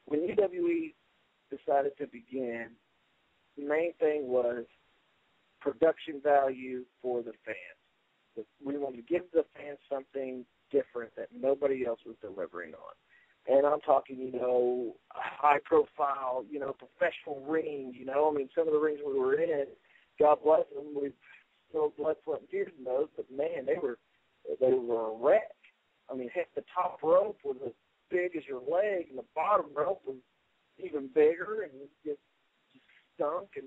when UWE decided to begin, the main thing was production value for the fans. We wanted to give the fans something different that nobody else was delivering on. And I'm talking, high profile, professional ring, I mean, some of the rings we were in, God bless them, we spilled blood, sweat, and tears in those, but man, they were a wreck. I mean, heck, the top rope was as big as your leg, and the bottom rope was even bigger, and it just stunk and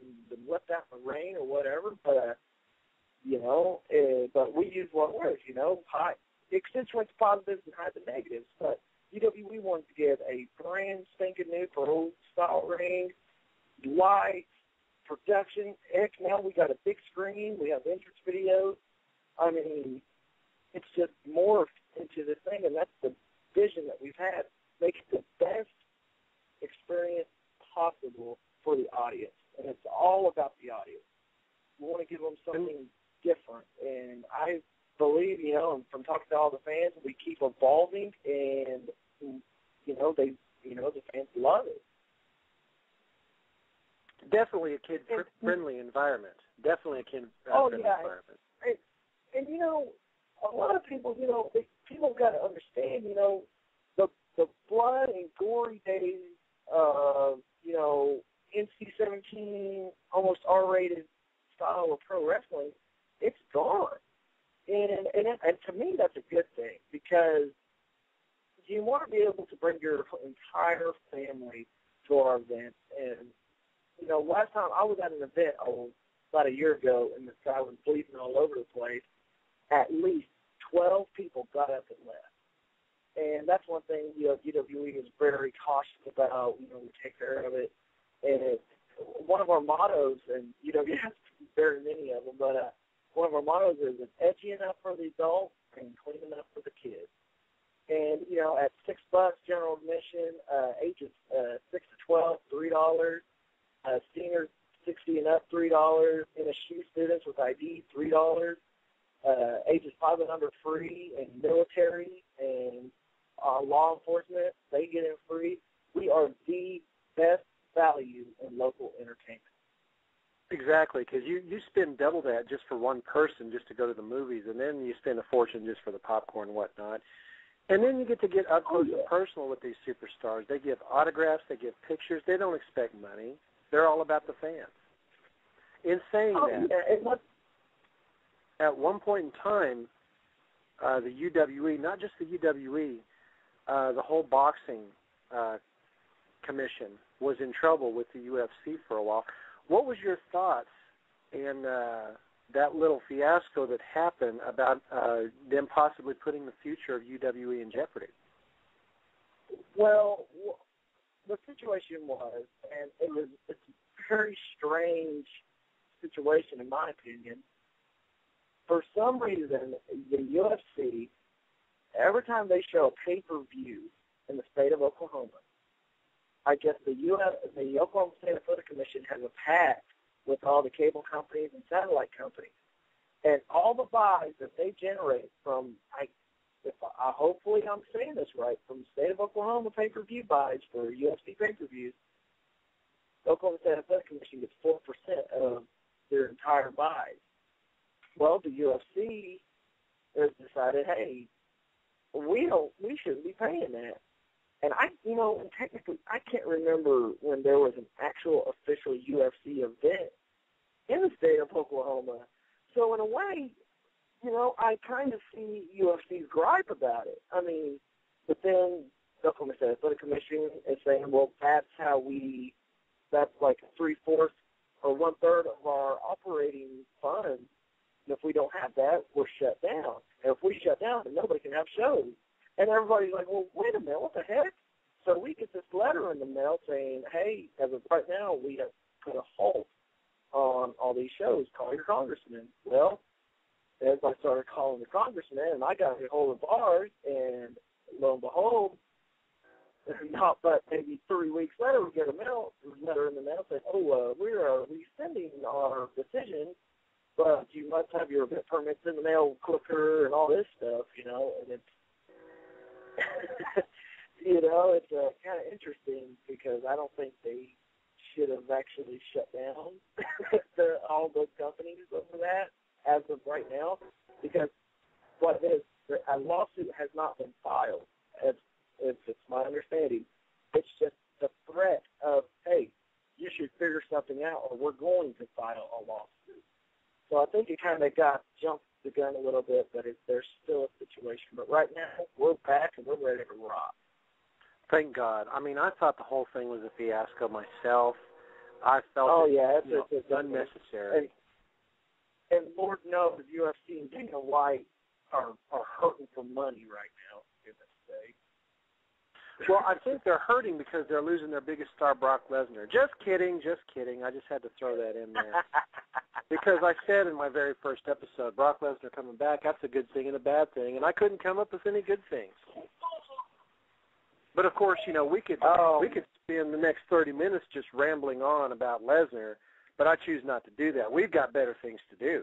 left out in the rain or whatever. But but we used what works, high accentuates positives and hide the negatives. But UWE wanted to give a brand spanking new for old style rings, lights, production. Heck, now we got a big screen. We have entrance videos. I mean, it's just morphed into this thing, and that's the vision that we've had. Make it the best experience possible for the audience, and it's all about the audience. We want to give them something different, and I believe, and from talking to all the fans, we keep evolving, and the fans love it. Definitely a kid-friendly environment. Definitely a kid-friendly environment. And a lot of people, people got to understand, the blood and gory days of, NC-17, almost R-rated style of pro wrestling, it's gone. And to me, that's a good thing, because you want to be able to bring your entire family to our events. And, last time I was at an event about a year ago, and this guy was bleeding all over the place. At least 12 people got up and left. And that's one thing, UWE is very cautious about. We take care of it. And one of our mottos, and UWE has very many of them, but one of our mottos is edgy enough for the adults and clean enough for the kids. And, at $6 general admission, ages 6 to 12, $3. Seniors 60 and up, $3. NSU students with ID, $3. Ages 5 and under free, and military and law enforcement, they get in free. We are the best value in local entertainment. Exactly, because you spend double that just for one person just to go to the movies, and then you spend a fortune just for the popcorn and whatnot. And then you get to get up close and personal with these superstars. They give autographs, they give pictures. They don't expect money. They're all about the fans. In saying that, at one point in time, the UWE, not just the UWE, the whole boxing commission was in trouble with the UFC for a while. What was your thoughts in that little fiasco that happened about them possibly putting the future of UWE in jeopardy? Well, the situation was, and it's a very strange situation in my opinion. For some reason, the UFC, every time they show a pay-per-view in the state of Oklahoma, I guess the Oklahoma State Athletic Commission has a pact with all the cable companies and satellite companies. And all the buys that they generate from, hopefully I'm saying this right, from the state of Oklahoma pay-per-view buys for UFC pay-per-views, the Oklahoma State Athletic Commission gets 4% of their entire buys. Well, the UFC has decided, hey, we shouldn't be paying that. And and technically, I can't remember when there was an actual official UFC event in the state of Oklahoma. So in a way, I kind of see UFC's gripe about it. I mean, but then the Oklahoma State Athletic Commission is saying, well, that's like 3/4 or 1/3 of our operating funds. And if we don't have that, we're shut down. And if we shut down, then nobody can have shows. And everybody's like, well, wait a minute, what the heck? So we get this letter in the mail saying, hey, as of right now, we have put a halt on all these shows. Call your congressman. Well, as I started calling the congressman, and I got a hold of ours, and lo and behold, not but maybe 3 weeks later, we get a letter in the mail saying, we're rescinding our decision, but you must have your event permits in the mail quicker and all this stuff, and it's, it's kind of interesting because I don't think they should have actually shut down all those companies over that as of right now, because what is a lawsuit has not been filed. It's my understanding. It's just the threat of, hey, you should figure something out, or we're going to file a lawsuit. So I think it kind of got jumped the gun a little bit, but there's still a situation. But right now, we're back and we're ready to rock. Thank God. I mean, I thought the whole thing was a fiasco myself. I felt it's unnecessary. And Lord knows UFC and Dana White are hurting for money right now in this state. Well, I think they're hurting because they're losing their biggest star, Brock Lesnar. Just kidding. I just had to throw that in there. Because I said in my very first episode, Brock Lesnar coming back, that's a good thing and a bad thing, and I couldn't come up with any good things. But, of course, we could spend the next 30 minutes just rambling on about Lesnar, but I choose not to do that. We've got better things to do.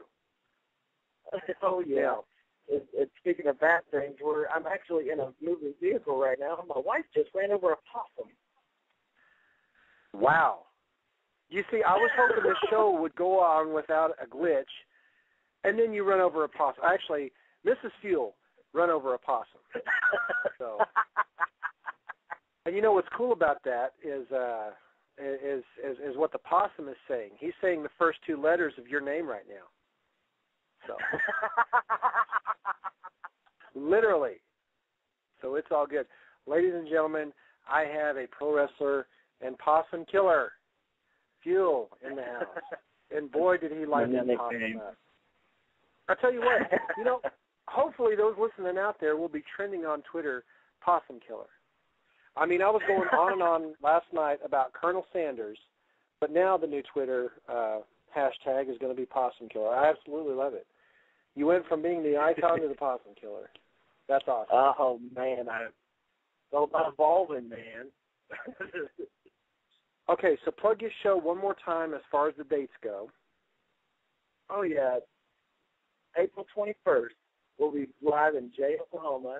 Oh, yeah. It's speaking of bad things, I'm actually in a moving vehicle right now. My wife just ran over a possum. Wow. You see, I was hoping this show would go on without a glitch, and then you run over a possum. Actually, Mrs. Fuel run over a possum. So, and you know what's cool about that is what the possum is saying. He's saying the first two letters of your name right now. So, literally. So it's all good. Ladies and gentlemen, I have a pro wrestler and possum killer, Fuel, in the house. And boy, did he like that possum up. I'll tell you what, hopefully those listening out there will be trending on Twitter, possum killer. I mean, I was going on and on last night about Colonel Sanders, but now the new Twitter hashtag is going to be possum killer. I absolutely love it. You went from being the icon to the possum killer. That's awesome. Oh, man. It's all about evolving, man. Okay, so plug your show one more time as far as the dates go. Oh, yeah. April 21st, we'll be live in Jay, Oklahoma.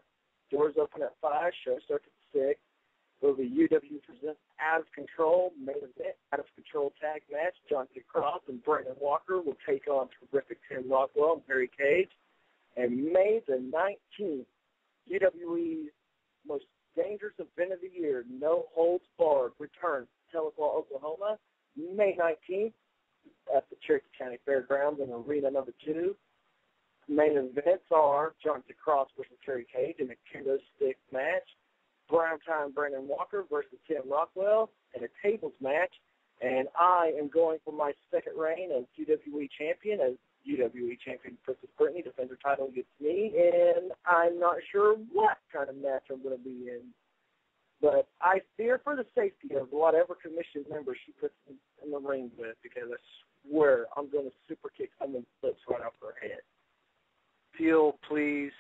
Doors open at 5, show starts at 6. Will be UW presents Out of Control, main event, Out of Control tag match. Jonathan Cross and Brandon Walker will take on terrific Tim Rockwell and Barry Cage. And May the 19th, UWE's most dangerous event of the year, No Holds Barred, returns to Tahlequah, Oklahoma, May 19th at the Cherokee County Fairgrounds in Arena Number 2. Main events are Jonathan Cross versus Terry Cage in a kendo stick match. Primetime Brandon Walker versus Tim Rockwell in a tables match. And I am going for my second reign as UWE champion, as UWE champion Princess Brittany defends her title against me. And I'm not sure what kind of match I'm going to be in. But I fear for the safety of whatever commission member she puts in the ring with, because I swear I'm going to super kick someone's lips right off her head. Fuel, please,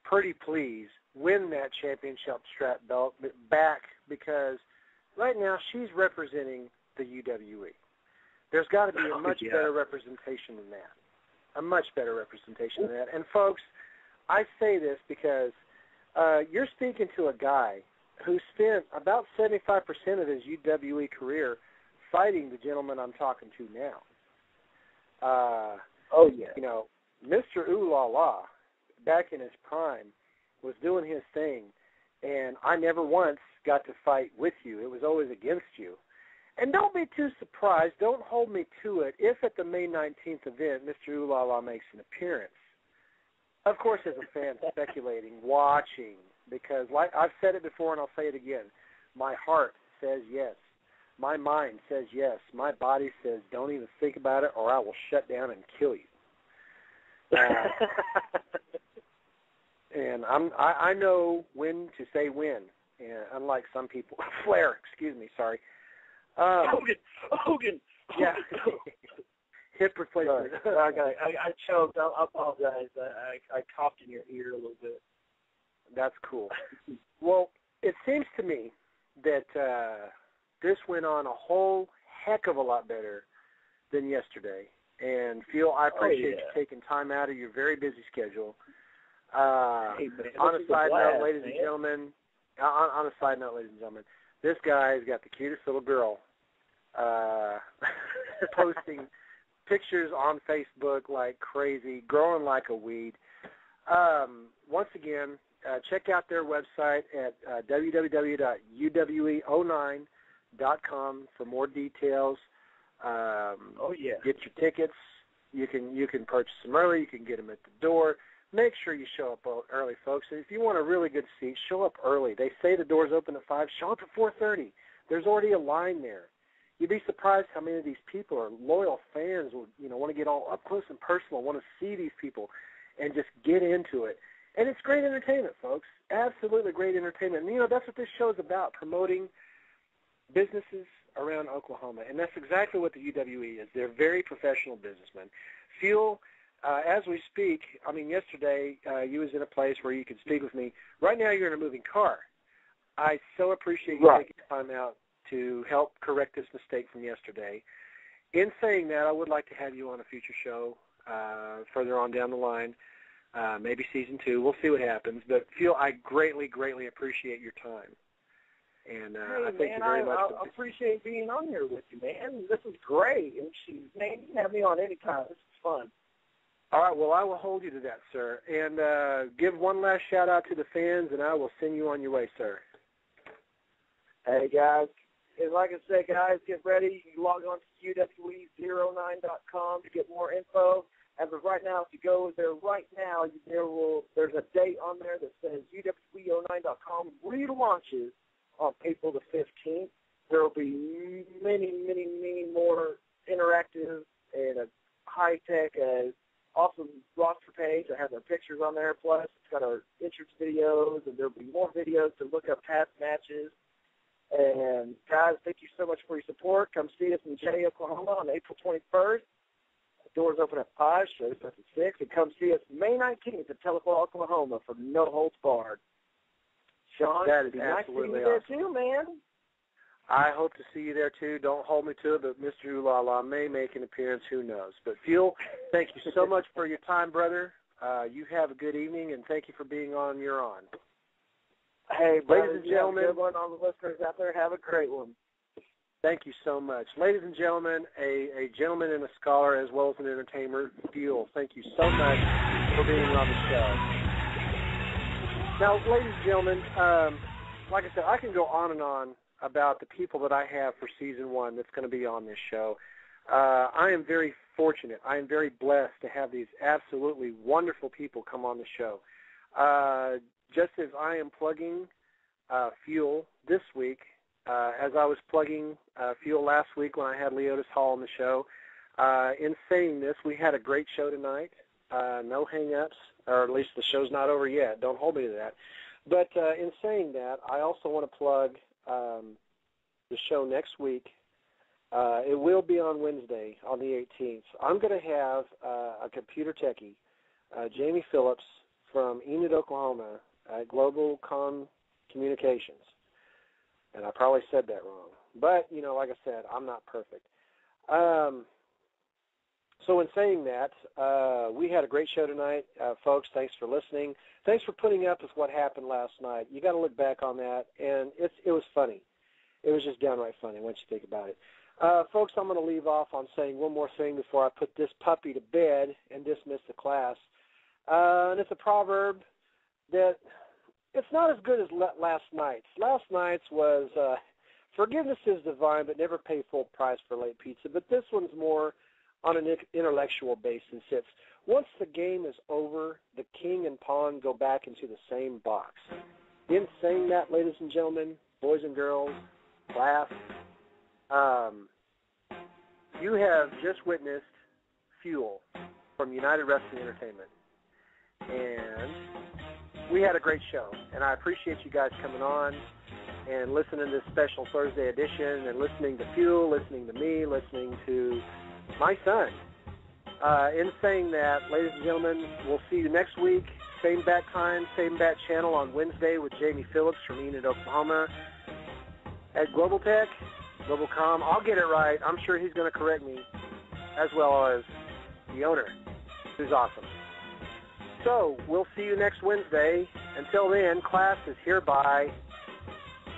pretty please, win that championship strap belt back, because right now she's representing the UWE. There's got to be a much better representation than that. A much better representation than that. And, folks, I say this because you're speaking to a guy who spent about 75% of his UWE career fighting the gentleman I'm talking to now. You know, Mr. Ooh La La, back in his prime, was doing his thing, and I never once got to fight with you. It was always against you. And don't be too surprised, don't hold me to it, if at the May 19th event Mr. Ooh La La makes an appearance. Of course, as a fan, speculating, watching, because like I've said it before and I'll say it again, my heart says yes. My mind says yes. My body says don't even think about it or I will shut down and kill you. And I know when to say when, and unlike some people. Flair, excuse me, sorry. Hogan. Yeah. Hip replacement. I choked. I apologize. I coughed in your ear a little bit. That's cool. Well, it seems to me that this went on a whole heck of a lot better than yesterday. And Phil, I appreciate you taking time out of your very busy schedule. On a side note, ladies and gentlemen, this guy's got the cutest little girl posting pictures on Facebook like crazy, growing like a weed. Once again, check out their website at www.uwe09.com for more details. Get your tickets. You can purchase them early. You can get them at the door. Make sure you show up early, folks. And if you want a really good seat, show up early. They say the doors open at 5. Show up at 4:30. There's already a line there. You'd be surprised how many of these people are loyal fans. Want to get all up close and personal. Want to see these people, and just get into it. And it's great entertainment, folks. Absolutely great entertainment. And that's what this show is about: promoting businesses around Oklahoma. And that's exactly what the UWE is. They're very professional businessmen. Fuel. As we speak, yesterday you was in a place where you could speak with me. Right now you're in a moving car. I so appreciate you taking time out to help correct this mistake from yesterday. In saying that, I would like to have you on a future show further on down the line, maybe season 2. We'll see what happens. But I greatly, greatly appreciate your time. And I thank you very much. I appreciate being on here with you, man. This is great. And you can have me on any time. This is fun. All right, well, I will hold you to that, sir. And give one last shout-out to the fans, and I will send you on your way, sir. Hey, guys. And like I said, guys, get ready. You can log on to uwe09.com to get more info. As of right now, if you go there right now, there's a date on there that says uwe09.com relaunches on April the 15th. There will be many, many, many more interactive and high-tech awesome roster page. I have our pictures on there. Plus, it's got our entrance videos, and there'll be more videos to look up past matches. And, guys, thank you so much for your support. Come see us in Jenny, Oklahoma on April 21st. The doors open at 5, shows up at 6. And come see us May 19th at Telequa, Oklahoma for No Holds Barred. Sean, that is nice absolutely to see you awesome. there too, man. I hope to see you there, too. Don't hold me to it, but Mr. Ulala may make an appearance. Who knows? But, Fuel, thank you so much for your time, brother. You have a good evening, and thank you for being on. You're on. Hey, brother, ladies and gentlemen. Good one. All the listeners out there, have a great one. Thank you so much. Ladies and gentlemen, a gentleman and a scholar as well as an entertainer, Fuel, thank you so much for being on the show. Now, ladies and gentlemen, like I said, I can go on and on about the people that I have for Season 1 that's going to be on this show. I am very fortunate. I am very blessed to have these absolutely wonderful people come on the show. Just as I am plugging Fuel this week, as I was plugging Fuel last week when I had Leotis Hall on the show, in saying this, we had a great show tonight. No hang-ups, or at least the show's not over yet. Don't hold me to that. But in saying that, I also want to plug the show next week. It will be on Wednesday, on the 18th. I'm going to have a computer techie, Jamie Phillips from Enid, Oklahoma, at Global Com Communications. And I probably said that wrong. But, like I said, I'm not perfect. So in saying that, we had a great show tonight. Folks, thanks for listening. Thanks for putting up with what happened last night. You got to look back on that, and it was funny. It was just downright funny once you think about it. Folks, I'm going to leave off on saying one more thing before I put this puppy to bed and dismiss the class. And it's a proverb that it's not as good as last night's. Last night's was forgiveness is divine, but never pay full price for late pizza. But this one's more on an intellectual basis. It's once the game is over, the king and pawn go back into the same box. In saying that, ladies and gentlemen, boys and girls, class, you have just witnessed Fuel from United Wrestling Entertainment. And we had a great show, and I appreciate you guys coming on and listening to this special Thursday edition and listening to Fuel, listening to me, listening to my son. In saying that, ladies and gentlemen, we'll see you next week. Same bat time, same bat channel on Wednesday with Jamie Phillips from Enid, Oklahoma at Global Tech, Global Com. I'll get it right. I'm sure he's going to correct me, as well as the owner, who's awesome. So we'll see you next Wednesday. Until then, class is hereby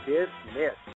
dismissed.